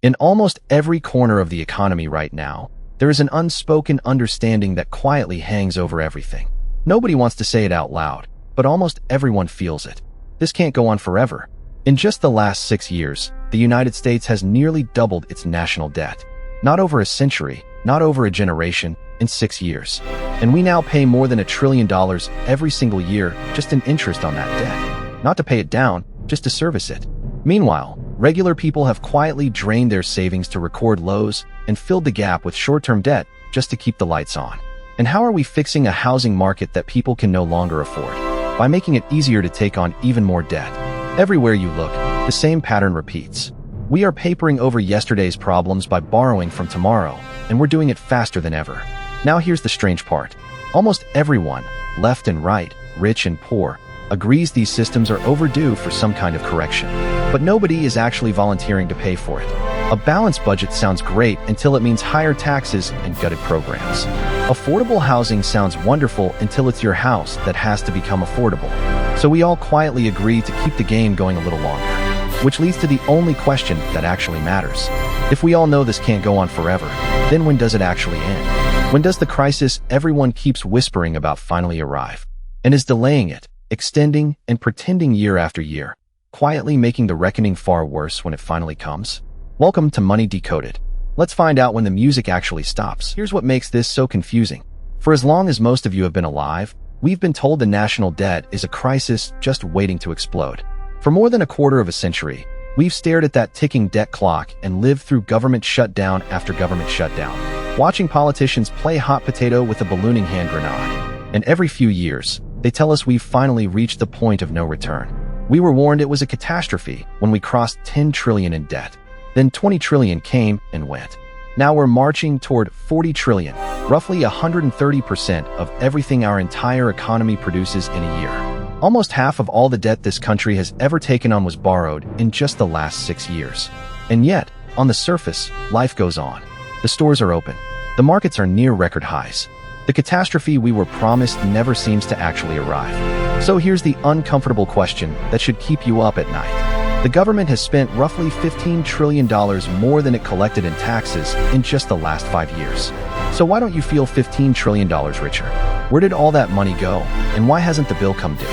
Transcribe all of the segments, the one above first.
In almost every corner of the economy right now, there is an unspoken understanding that quietly hangs over everything. Nobody wants to say it out loud, but almost everyone feels it. This can't go on forever. In just the last 6 years, the United States has nearly doubled its national debt. Not over a century, not over a generation, in 6 years. And we now pay more than $1 trillion every single year just in interest on that debt. Not to pay it down, just to service it. Meanwhile, regular people have quietly drained their savings to record lows and filled the gap with short-term debt just to keep the lights on. And how are we fixing a housing market that people can no longer afford? By making it easier to take on even more debt. Everywhere you look, the same pattern repeats. We are papering over yesterday's problems by borrowing from tomorrow, and we're doing it faster than ever. Now here's the strange part. Almost everyone, left and right, rich and poor, agrees these systems are overdue for some kind of correction. But nobody is actually volunteering to pay for it. A balanced budget sounds great until it means higher taxes and gutted programs. Affordable housing sounds wonderful until it's your house that has to become affordable. So we all quietly agree to keep the game going a little longer. Which leads to the only question that actually matters. If we all know this can't go on forever, then when does it actually end? When does the crisis everyone keeps whispering about finally arrive? And is delaying it, extending, and pretending year after year, quietly making the reckoning far worse when it finally comes? Welcome to Money Decoded. Let's find out when the music actually stops. Here's what makes this so confusing. For as long as most of you have been alive, we've been told the national debt is a crisis just waiting to explode. For more than a quarter of a century, we've stared at that ticking debt clock and lived through government shutdown after government shutdown, watching politicians play hot potato with a ballooning hand grenade. And every few years, they tell us we've finally reached the point of no return. We were warned it was a catastrophe when we crossed 10 trillion in debt. Then 20 trillion came and went. Now we're marching toward 40 trillion, roughly 130% of everything our entire economy produces in a year. Almost half of all the debt this country has ever taken on was borrowed in just the last 6 years. And yet, on the surface, life goes on. The stores are open. The markets are near record highs. The catastrophe we were promised never seems to actually arrive. So here's the uncomfortable question that should keep you up at night. The government has spent roughly $15 trillion more than it collected in taxes in just the last 5 years. So why don't you feel $15 trillion richer? Where did all that money go, and why hasn't the bill come due?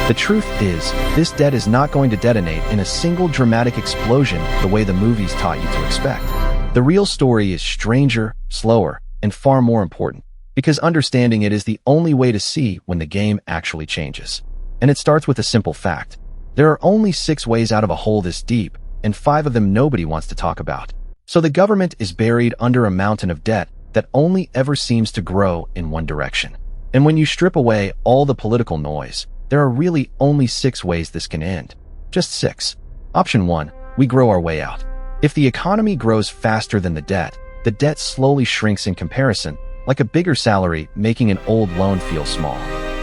The truth is, this debt is not going to detonate in a single dramatic explosion the way the movies taught you to expect. The real story is stranger, slower, and far more important, because understanding it is the only way to see when the game actually changes. And it starts with a simple fact. There are only 6 ways out of a hole this deep, and 5 of them nobody wants to talk about. So the government is buried under a mountain of debt that only ever seems to grow in one direction. And when you strip away all the political noise, there are really only 6 ways this can end. Just 6. Option 1, we grow our way out. If the economy grows faster than the debt slowly shrinks in comparison, like a bigger salary making an old loan feel small.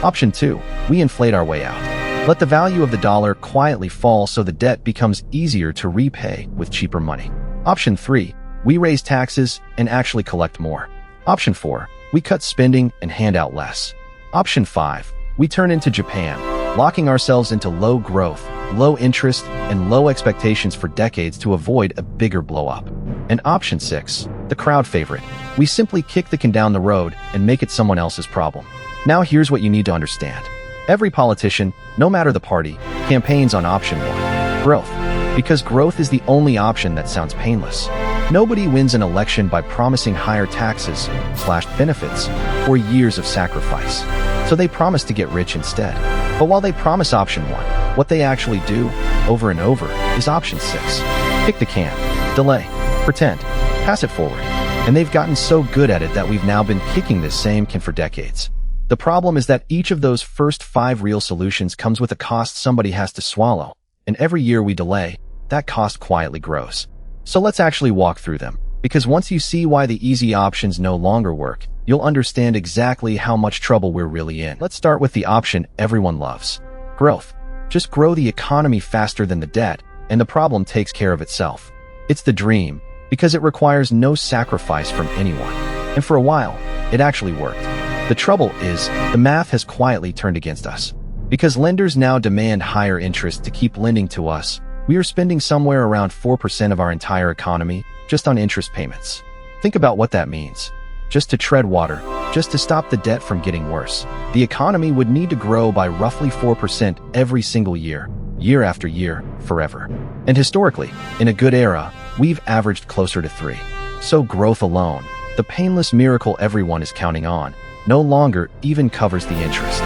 Option 2, we inflate our way out. Let the value of the dollar quietly fall so the debt becomes easier to repay with cheaper money. Option 3, we raise taxes and actually collect more. Option 4, we cut spending and hand out less. Option 5, we turn into Japan, locking ourselves into low growth, low interest, and low expectations for decades to avoid a bigger blow-up. And Option 6, the crowd favorite, we simply kick the can down the road and make it someone else's problem. Now here's what you need to understand. Every politician, no matter the party, campaigns on Option 1, growth, because growth is the only option that sounds painless. Nobody wins an election by promising higher taxes, slashed benefits, or years of sacrifice. So they promise to get rich instead. But while they promise Option 1, what they actually do, over and over, is Option 6. Kick the can, delay, pretend, pass it forward. And they've gotten so good at it that we've now been kicking this same can for decades. The problem is that each of those first 5 real solutions comes with a cost somebody has to swallow. And every year we delay, that cost quietly grows. So let's actually walk through them, because once you see why the easy options no longer work, you'll understand exactly how much trouble we're really in. Let's start with the option everyone loves. Growth. Just grow the economy faster than the debt, and the problem takes care of itself. It's the dream, because it requires no sacrifice from anyone. And for a while, it actually worked. The trouble is, the math has quietly turned against us. Because lenders now demand higher interest to keep lending to us, we are spending somewhere around 4% of our entire economy, just on interest payments. Think about what that means. Just to tread water, just to stop the debt from getting worse, the economy would need to grow by roughly 4% every single year, year after year, forever. And historically, in a good era, we've averaged closer to 3. So growth alone, the painless miracle everyone is counting on, no longer even covers the interest.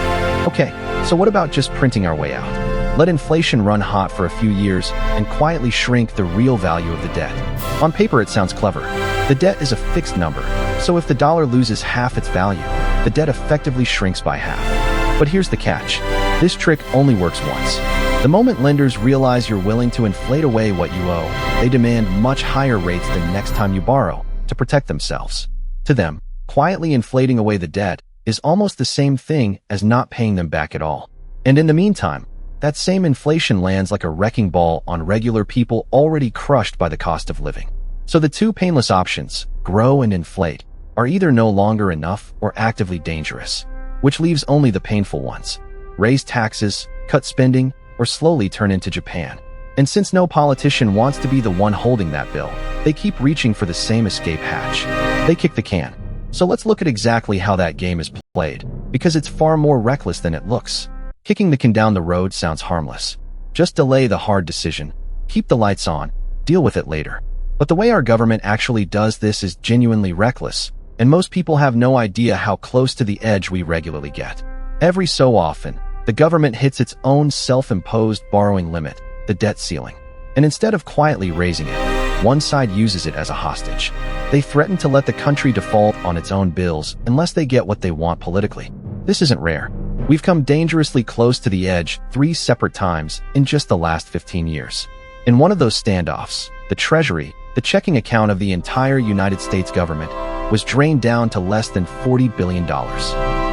Okay, so what about just printing our way out? Let inflation run hot for a few years and quietly shrink the real value of the debt. On paper, it sounds clever. The debt is a fixed number, so if the dollar loses half its value, the debt effectively shrinks by half. But here's the catch. This trick only works once. The moment lenders realize you're willing to inflate away what you owe, they demand much higher rates than next time you borrow to protect themselves. To them, quietly inflating away the debt is almost the same thing as not paying them back at all. And in the meantime, that same inflation lands like a wrecking ball on regular people already crushed by the cost of living. So the two painless options, grow and inflate, are either no longer enough or actively dangerous, which leaves only the painful ones. Raise taxes, cut spending, or slowly turn into Japan. And since no politician wants to be the one holding that bill, they keep reaching for the same escape hatch. They kick the can. So let's look at exactly how that game is played, because it's far more reckless than it looks. Kicking the can down the road sounds harmless. Just delay the hard decision, keep the lights on, deal with it later. But the way our government actually does this is genuinely reckless, and most people have no idea how close to the edge we regularly get. Every so often, the government hits its own self-imposed borrowing limit, the debt ceiling. And instead of quietly raising it, one side uses it as a hostage. They threaten to let the country default on its own bills unless they get what they want politically. This isn't rare. We've come dangerously close to the edge 3 separate times in just the last 15 years. In one of those standoffs, the Treasury, the checking account of the entire United States government, was drained down to less than $40 billion.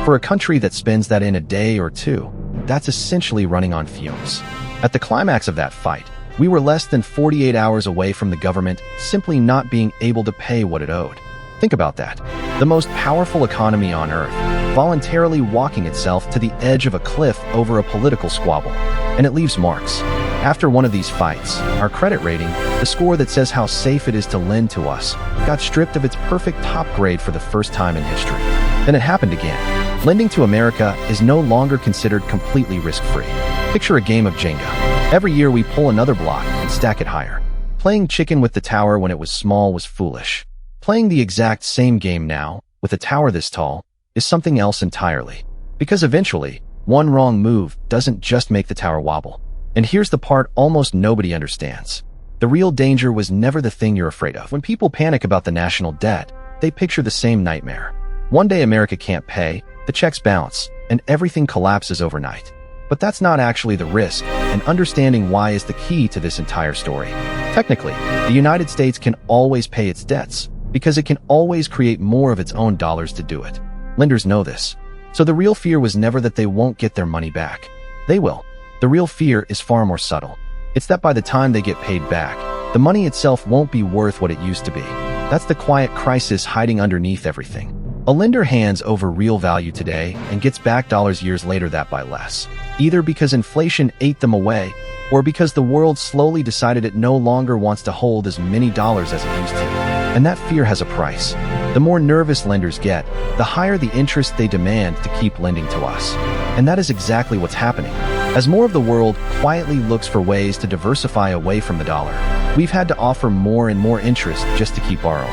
For a country that spends that in a day or two, that's essentially running on fumes. At the climax of that fight, we were less than 48 hours away from the government simply not being able to pay what it owed. Think about that. The most powerful economy on earth, voluntarily walking itself to the edge of a cliff over a political squabble. And it leaves marks. After one of these fights, our credit rating, the score that says how safe it is to lend to us, got stripped of its perfect top grade for the first time in history. Then it happened again. Lending to America is no longer considered completely risk-free. Picture a game of Jenga. Every year we pull another block and stack it higher. Playing chicken with the tower when it was small was foolish. Playing the exact same game now, with a tower this tall, is something else entirely. Because eventually, one wrong move doesn't just make the tower wobble. And here's the part almost nobody understands. The real danger was never the thing you're afraid of. When people panic about the national debt, they picture the same nightmare. One day America can't pay, the checks bounce, and everything collapses overnight. But that's not actually the risk, and understanding why is the key to this entire story. Technically, the United States can always pay its debts, because it can always create more of its own dollars to do it. Lenders know this. So the real fear was never that they won't get their money back. They will. The real fear is far more subtle. It's that by the time they get paid back, the money itself won't be worth what it used to be. That's the quiet crisis hiding underneath everything. A lender hands over real value today and gets back dollars years later that by less. Either because inflation ate them away, or because the world slowly decided it no longer wants to hold as many dollars as it used to. And that fear has a price. The more nervous lenders get, the higher the interest they demand to keep lending to us. And that is exactly what's happening. As more of the world quietly looks for ways to diversify away from the dollar, we've had to offer more and more interest just to keep borrowing.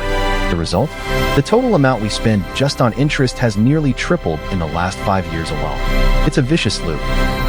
The result? The total amount we spend just on interest has nearly tripled in the last 5 years alone. It's a vicious loop.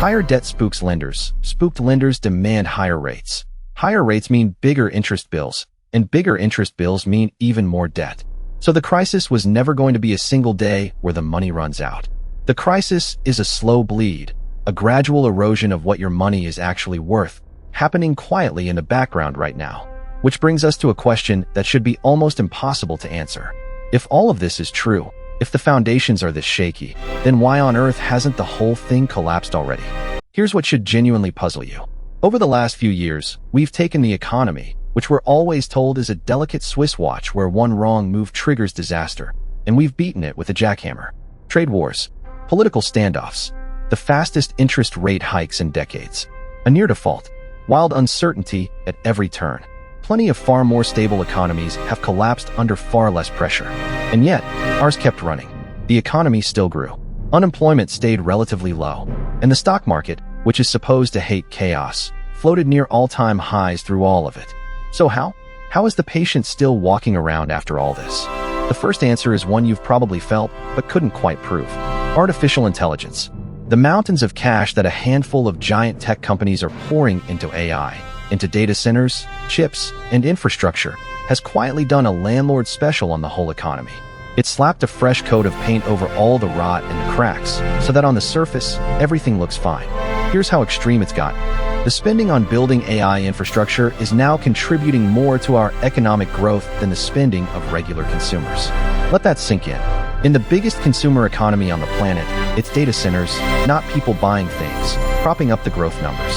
Higher debt spooks lenders. Spooked lenders demand higher rates. Higher rates mean bigger interest bills, and bigger interest bills mean even more debt. So the crisis was never going to be a single day where the money runs out. The crisis is a slow bleed, a gradual erosion of what your money is actually worth, happening quietly in the background right now. Which brings us to a question that should be almost impossible to answer. If all of this is true, if the foundations are this shaky, then why on earth hasn't the whole thing collapsed already? Here's what should genuinely puzzle you. Over the last few years, we've taken the economy, which we're always told is a delicate Swiss watch where one wrong move triggers disaster, and we've beaten it with a jackhammer. Trade wars, political standoffs, the fastest interest rate hikes in decades, a near default, wild uncertainty at every turn. plenty of far more stable economies have collapsed under far less pressure. And yet, ours kept running. The economy still grew. Unemployment stayed relatively low. And the stock market, which is supposed to hate chaos, floated near all-time highs through all of it. So how? How is the patient still walking around after all this? The first answer is one you've probably felt, but couldn't quite prove. Artificial intelligence. The mountains of cash that a handful of giant tech companies are pouring into AI, into data centers, chips, and infrastructure, has quietly done a landlord special on the whole economy. It slapped a fresh coat of paint over all the rot and the cracks, so that on the surface, everything looks fine. Here's how extreme it's gotten. The spending on building AI infrastructure is now contributing more to our economic growth than the spending of regular consumers. Let that sink in. In the biggest consumer economy on the planet, it's data centers, not people buying things, propping up the growth numbers.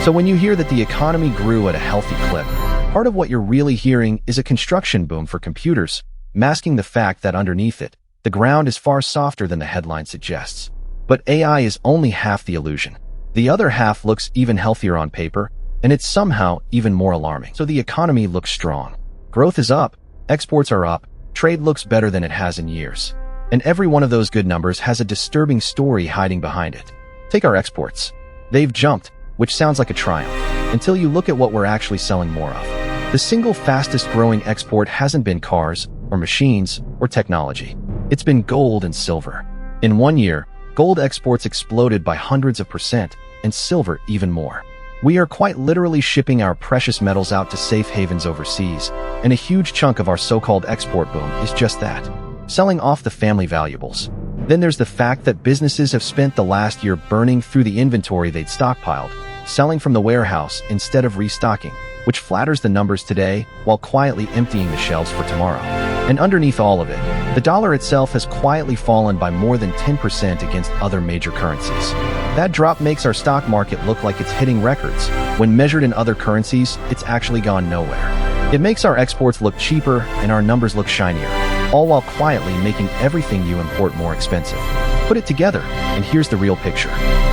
So when you hear that the economy grew at a healthy clip, part of what you're really hearing is a construction boom for computers, masking the fact that underneath it, the ground is far softer than the headline suggests. But AI is only half the illusion. The other half looks even healthier on paper, and it's somehow even more alarming. So the economy looks strong. Growth is up, exports are up, trade looks better than it has in years. And every one of those good numbers has a disturbing story hiding behind it. Take our exports. They've jumped, which sounds like a triumph, until you look at what we're actually selling more of. The single fastest growing export hasn't been cars, or machines, or technology. It's been gold and silver. In 1 year, gold exports exploded by hundreds of %, and silver even more. We are quite literally shipping our precious metals out to safe havens overseas, and a huge chunk of our so-called export boom is just that, selling off the family valuables. Then there's the fact that businesses have spent the last year burning through the inventory they'd stockpiled, selling from the warehouse instead of restocking, which flatters the numbers today while quietly emptying the shelves for tomorrow. And underneath all of it, the dollar itself has quietly fallen by more than 10% against other major currencies. That drop makes our stock market look like it's hitting records. When measured in other currencies, it's actually gone nowhere. It makes our exports look cheaper and our numbers look shinier, all while quietly making everything you import more expensive. Put it together, and here's the real picture.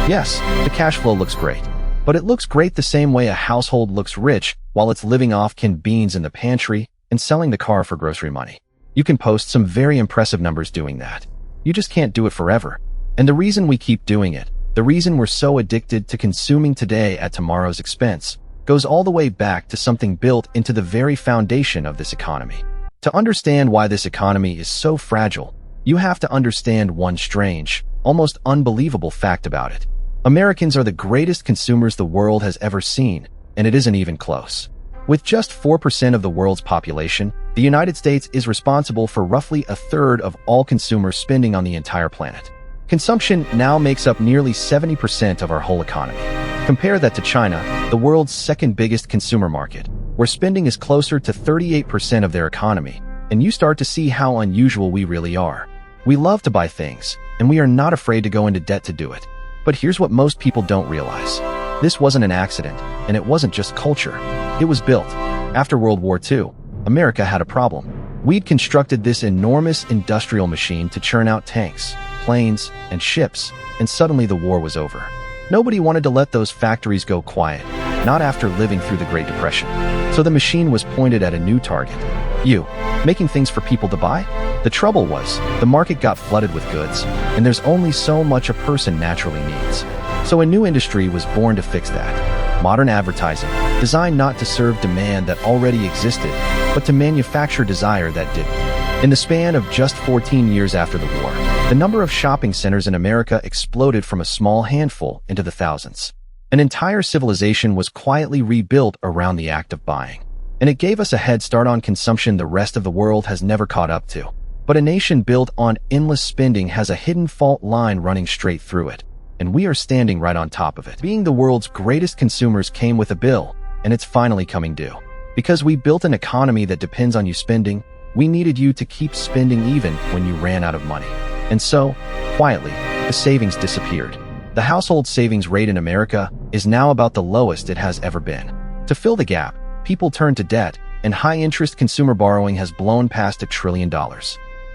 Yes, the cash flow looks great. But it looks great the same way a household looks rich while it's living off canned beans in the pantry and selling the car for grocery money. You can post some very impressive numbers doing that. You just can't do it forever. And the reason we keep doing it, the reason we're so addicted to consuming today at tomorrow's expense, goes all the way back to something built into the very foundation of this economy. To understand why this economy is so fragile, you have to understand one strange, almost unbelievable fact about it. Americans are the greatest consumers the world has ever seen, and it isn't even close. With just 4% of the world's population, the United States is responsible for roughly a third of all consumer spending on the entire planet. Consumption now makes up nearly 70% of our whole economy. Compare that to China, the world's second biggest consumer market, where spending is closer to 38% of their economy, and you start to see how unusual we really are. We love to buy things, and we are not afraid to go into debt to do it. But here's what most people don't realize. This wasn't an accident, and it wasn't just culture. It was built. After World War II, America had a problem. We'd constructed this enormous industrial machine to churn out tanks, planes, and ships, and suddenly the war was over. Nobody wanted to let those factories go quiet, not after living through the Great Depression. So the machine was pointed at a new target. You, making things for people to buy? The trouble was, the market got flooded with goods, and there's only so much a person naturally needs. So a new industry was born to fix that. Modern advertising, designed not to serve demand that already existed, but to manufacture desire that didn't. In the span of just 14 years after the war, the number of shopping centers in America exploded from a small handful into the thousands. An entire civilization was quietly rebuilt around the act of buying. And it gave us a head start on consumption the rest of the world has never caught up to. But a nation built on endless spending has a hidden fault line running straight through it. And we are standing right on top of it. Being the world's greatest consumers came with a bill, and it's finally coming due. Because we built an economy that depends on you spending, we needed you to keep spending even when you ran out of money. And so, quietly, the savings disappeared. The household savings rate in America is now about the lowest it has ever been. To fill the gap, people turn to debt, and high-interest consumer borrowing has blown past $1 trillion.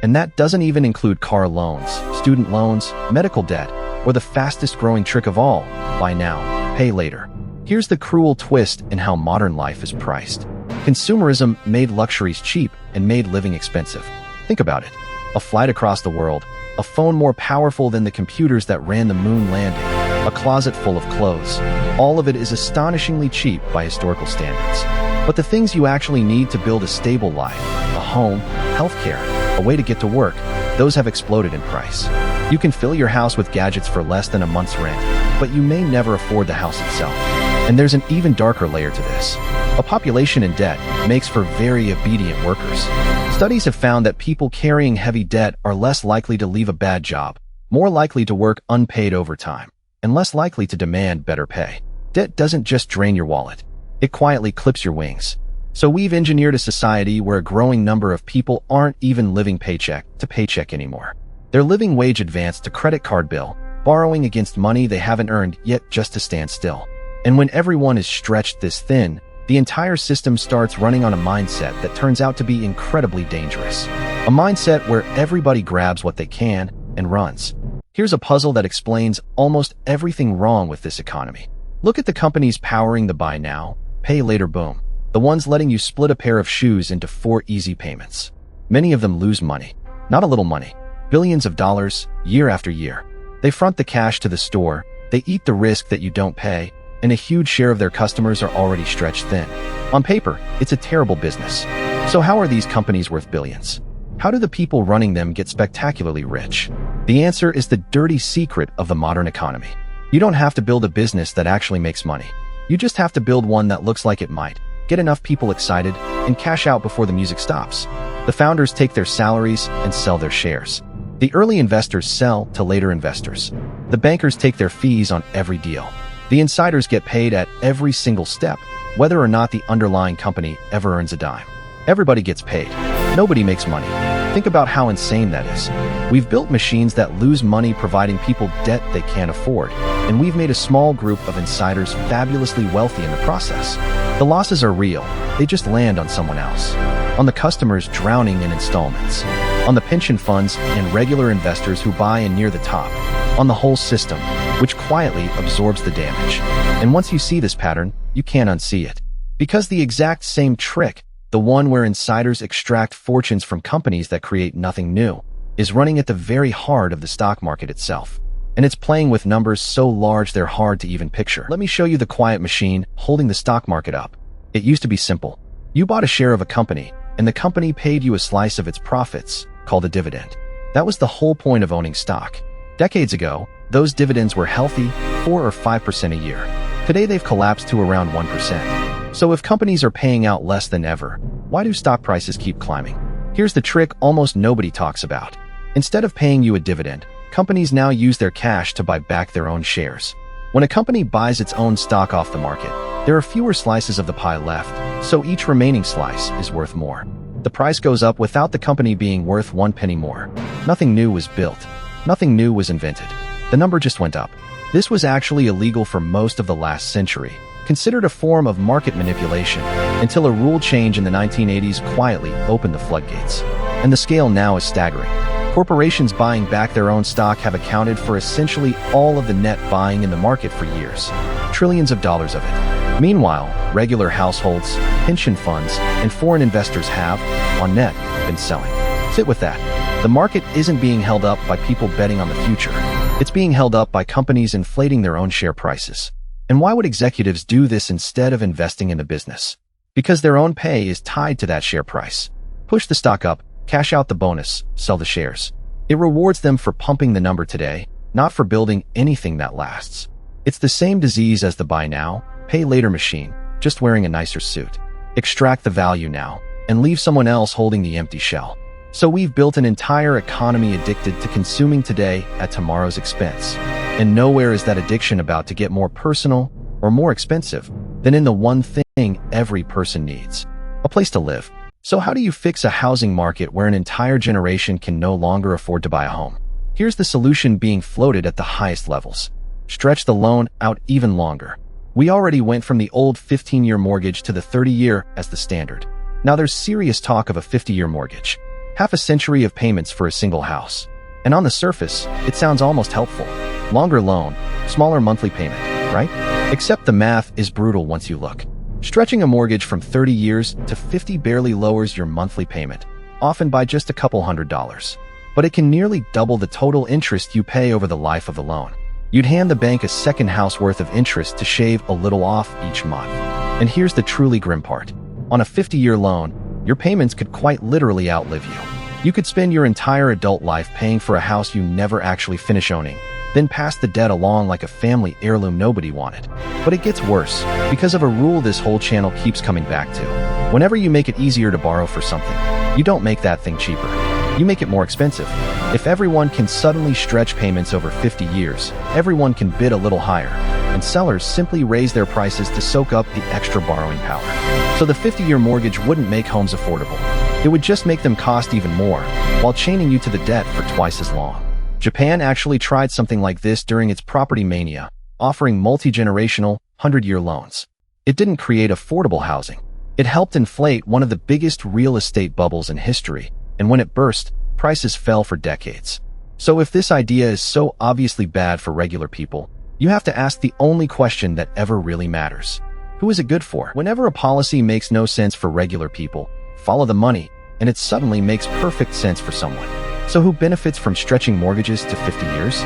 And that doesn't even include car loans, student loans, medical debt, or the fastest-growing trick of all, buy now, pay later. Here's the cruel twist in how modern life is priced. Consumerism made luxuries cheap and made living expensive. Think about it. A flight across the world, a phone more powerful than the computers that ran the moon landing, a closet full of clothes. All of it is astonishingly cheap by historical standards. But the things you actually need to build a stable life, a home, healthcare, a way to get to work, those have exploded in price. You can fill your house with gadgets for less than a month's rent, but you may never afford the house itself. And there's an even darker layer to this. A population in debt makes for very obedient workers. Studies have found that people carrying heavy debt are less likely to leave a bad job, more likely to work unpaid overtime, and less likely to demand better pay. Debt doesn't just drain your wallet. It quietly clips your wings. So we've engineered a society where a growing number of people aren't even living paycheck to paycheck anymore. They're living wage advance to credit card bill, borrowing against money they haven't earned yet just to stand still. And when everyone is stretched this thin, the entire system starts running on a mindset that turns out to be incredibly dangerous. A mindset where everybody grabs what they can and runs. Here's a puzzle that explains almost everything wrong with this economy. Look at the companies powering the buy now, pay later boom. The ones letting you split a pair of shoes into 4 easy payments. Many of them lose money. Not a little money. Billions of dollars, year after year. They front the cash to the store, they eat the risk that you don't pay, and a huge share of their customers are already stretched thin. On paper, it's a terrible business. So how are these companies worth billions? How do the people running them get spectacularly rich? The answer is the dirty secret of the modern economy. You don't have to build a business that actually makes money. You just have to build one that looks like it might, get enough people excited, and cash out before the music stops. The founders take their salaries and sell their shares. The early investors sell to later investors. The bankers take their fees on every deal. The insiders get paid at every single step, whether or not the underlying company ever earns a dime. Everybody gets paid. Nobody makes money. Think about how insane that is. We've built machines that lose money providing people debt they can't afford, and we've made a small group of insiders fabulously wealthy in the process. The losses are real. They just land on someone else. On the customers drowning in installments. On the pension funds and regular investors who buy in near the top. On the whole system, which quietly absorbs the damage. And once you see this pattern, you can't unsee it. Because the exact same trick, the one where insiders extract fortunes from companies that create nothing new, is running at the very heart of the stock market itself. And it's playing with numbers so large they're hard to even picture. Let me show you the quiet machine holding the stock market up. It used to be simple. You bought a share of a company, and the company paid you a slice of its profits, called a dividend. That was the whole point of owning stock. Decades ago, those dividends were healthy, 4 or 5% a year. Today they've collapsed to around 1%. So if companies are paying out less than ever, why do stock prices keep climbing? Here's the trick almost nobody talks about. Instead of paying you a dividend, companies now use their cash to buy back their own shares. When a company buys its own stock off the market, there are fewer slices of the pie left, so each remaining slice is worth more. The price goes up without the company being worth 1 penny more. Nothing new was built. Nothing new was invented. The number just went up. This was actually illegal for most of the last century, considered a form of market manipulation, until a rule change in the 1980s quietly opened the floodgates. And the scale now is staggering. Corporations buying back their own stock have accounted for essentially all of the net buying in the market for years. Trillions of dollars of it. Meanwhile, regular households, pension funds, and foreign investors have, on net, been selling. Sit with that. The market isn't being held up by people betting on the future. It's being held up by companies inflating their own share prices. And why would executives do this instead of investing in the business? Because their own pay is tied to that share price. Push the stock up, cash out the bonus, sell the shares. It rewards them for pumping the number today, not for building anything that lasts. It's the same disease as the buy now, pay later machine, just wearing a nicer suit. Extract the value now, and leave someone else holding the empty shell. So we've built an entire economy addicted to consuming today at tomorrow's expense. And nowhere is that addiction about to get more personal or more expensive than in the one thing every person needs: a place to live. So how do you fix a housing market where an entire generation can no longer afford to buy a home? Here's the solution being floated at the highest levels. Stretch the loan out even longer. We already went from the old 15-year mortgage to the 30-year as the standard. Now there's serious talk of a 50-year mortgage. Half a century of payments for a single house. And on the surface, it sounds almost helpful. Longer loan, smaller monthly payment, right? Except the math is brutal once you look. Stretching a mortgage from 30 years to 50 barely lowers your monthly payment, often by just a couple $100s. But it can nearly double the total interest you pay over the life of the loan. You'd hand the bank a second house worth of interest to shave a little off each month. And here's the truly grim part. On a 50-year loan, your payments could quite literally outlive you. You could spend your entire adult life paying for a house you never actually finish owning, then pass the debt along like a family heirloom nobody wanted. But it gets worse, because of a rule this whole channel keeps coming back to. Whenever you make it easier to borrow for something, you don't make that thing cheaper. You make it more expensive. If everyone can suddenly stretch payments over 50 years, everyone can bid a little higher, and sellers simply raise their prices to soak up the extra borrowing power. So the 50-year mortgage wouldn't make homes affordable. It would just make them cost even more, while chaining you to the debt for twice as long. Japan actually tried something like this during its property mania, offering multi-generational, 100-year loans. It didn't create affordable housing. It helped inflate one of the biggest real estate bubbles in history, and when it burst, prices fell for decades. So if this idea is so obviously bad for regular people, you have to ask the only question that ever really matters. Who is it good for? Whenever a policy makes no sense for regular people, follow the money, and it suddenly makes perfect sense for someone. So who benefits from stretching mortgages to 50 years?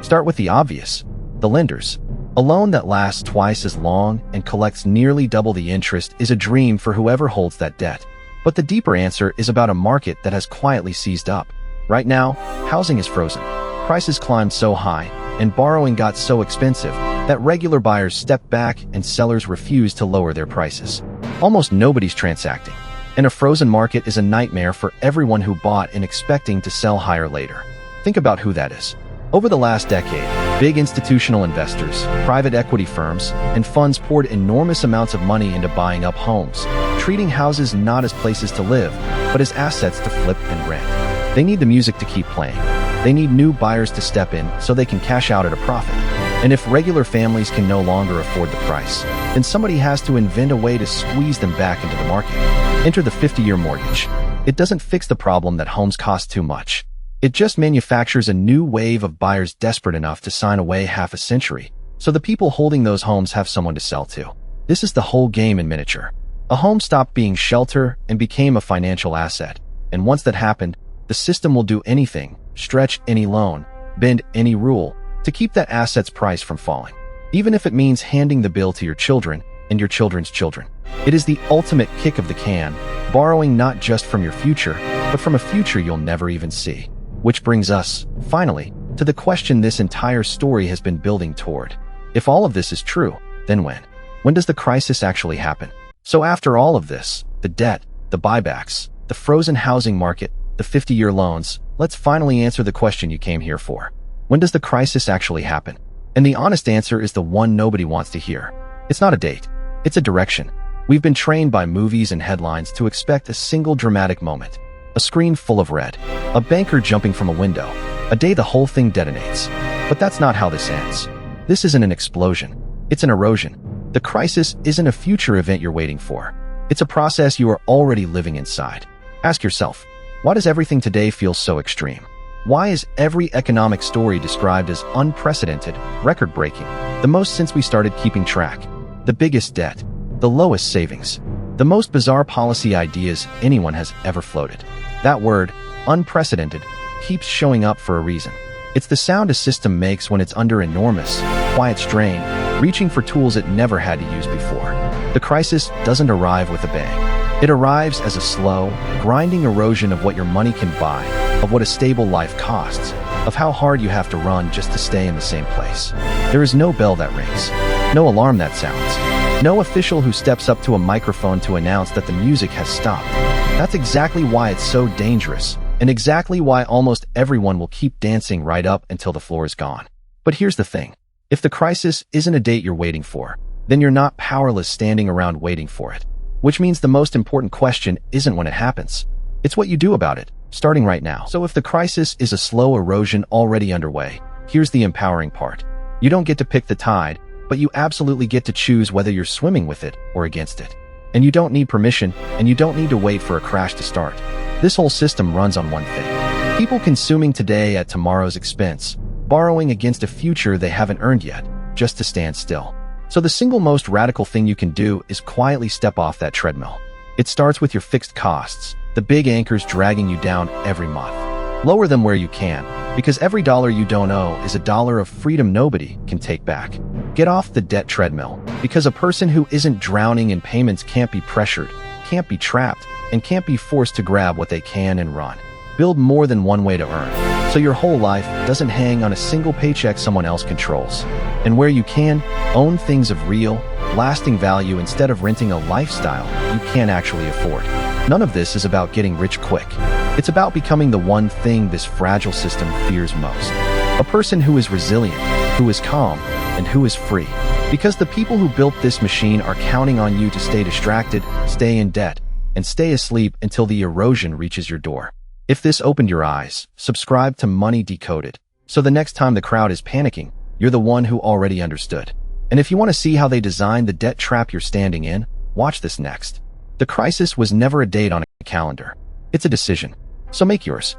Start with the obvious. The lenders. A loan that lasts twice as long and collects nearly double the interest is a dream for whoever holds that debt. But the deeper answer is about a market that has quietly seized up. Right now, housing is frozen. Prices climbed so high, and borrowing got so expensive, that regular buyers step back and sellers refuse to lower their prices. Almost nobody's transacting. And a frozen market is a nightmare for everyone who bought and expecting to sell higher later. Think about who that is. Over the last decade, big institutional investors, private equity firms, and funds poured enormous amounts of money into buying up homes, treating houses not as places to live, but as assets to flip and rent. They need the music to keep playing. They need new buyers to step in so they can cash out at a profit. And if regular families can no longer afford the price, then somebody has to invent a way to squeeze them back into the market. Enter the 50-year mortgage. It doesn't fix the problem that homes cost too much. It just manufactures a new wave of buyers desperate enough to sign away half a century, so the people holding those homes have someone to sell to. This is the whole game in miniature. A home stopped being shelter and became a financial asset. And once that happened, the system will do anything, stretch any loan, bend any rule, to keep that asset's price from falling. Even if it means handing the bill to your children and your children's children. It is the ultimate kick of the can, borrowing not just from your future, but from a future you'll never even see. Which brings us, finally, to the question this entire story has been building toward. If all of this is true, then when? When does the crisis actually happen? So after all of this, the debt, the buybacks, the frozen housing market, the 50-year loans, let's finally answer the question you came here for. When does the crisis actually happen? And the honest answer is the one nobody wants to hear. It's not a date. It's a direction. We've been trained by movies and headlines to expect a single dramatic moment. A screen full of red. A banker jumping from a window. A day the whole thing detonates. But that's not how this ends. This isn't an explosion. It's an erosion. The crisis isn't a future event you're waiting for. It's a process you are already living inside. Ask yourself, why does everything today feel so extreme? Why is every economic story described as unprecedented, record-breaking, the most since we started keeping track? The biggest debt, the lowest savings, the most bizarre policy ideas anyone has ever floated. That word, unprecedented, keeps showing up for a reason. It's the sound a system makes when it's under enormous, quiet strain, reaching for tools it never had to use before. The crisis doesn't arrive with a bang. It arrives as a slow, grinding erosion of what your money can buy, of what a stable life costs, of how hard you have to run just to stay in the same place. There is no bell that rings, no alarm that sounds, no official who steps up to a microphone to announce that the music has stopped. That's exactly why it's so dangerous, and exactly why almost everyone will keep dancing right up until the floor is gone. But here's the thing. If the crisis isn't a date you're waiting for, then you're not powerless standing around waiting for it. Which means the most important question isn't when it happens. It's what you do about it, starting right now. So if the crisis is a slow erosion already underway, here's the empowering part. You don't get to pick the tide, but you absolutely get to choose whether you're swimming with it or against it. And you don't need permission, and you don't need to wait for a crash to start. This whole system runs on one thing. People consuming today at tomorrow's expense, borrowing against a future they haven't earned yet, just to stand still. So the single most radical thing you can do is quietly step off that treadmill. It starts with your fixed costs, the big anchors dragging you down every month. Lower them where you can, because every dollar you don't owe is a dollar of freedom nobody can take back. Get off the debt treadmill, because a person who isn't drowning in payments can't be pressured, can't be trapped, and can't be forced to grab what they can and run. Build more than one way to earn, so your whole life doesn't hang on a single paycheck someone else controls. And where you can, own things of real, lasting value instead of renting a lifestyle you can't actually afford. None of this is about getting rich quick. It's about becoming the one thing this fragile system fears most. A person who is resilient, who is calm, and who is free. Because the people who built this machine are counting on you to stay distracted, stay in debt, and stay asleep until the erosion reaches your door. If this opened your eyes, subscribe to Money Decoded, so the next time the crowd is panicking, you're the one who already understood. And if you want to see how they designed the debt trap you're standing in, watch this next. The crisis was never a date on a calendar. It's a decision. So make yours.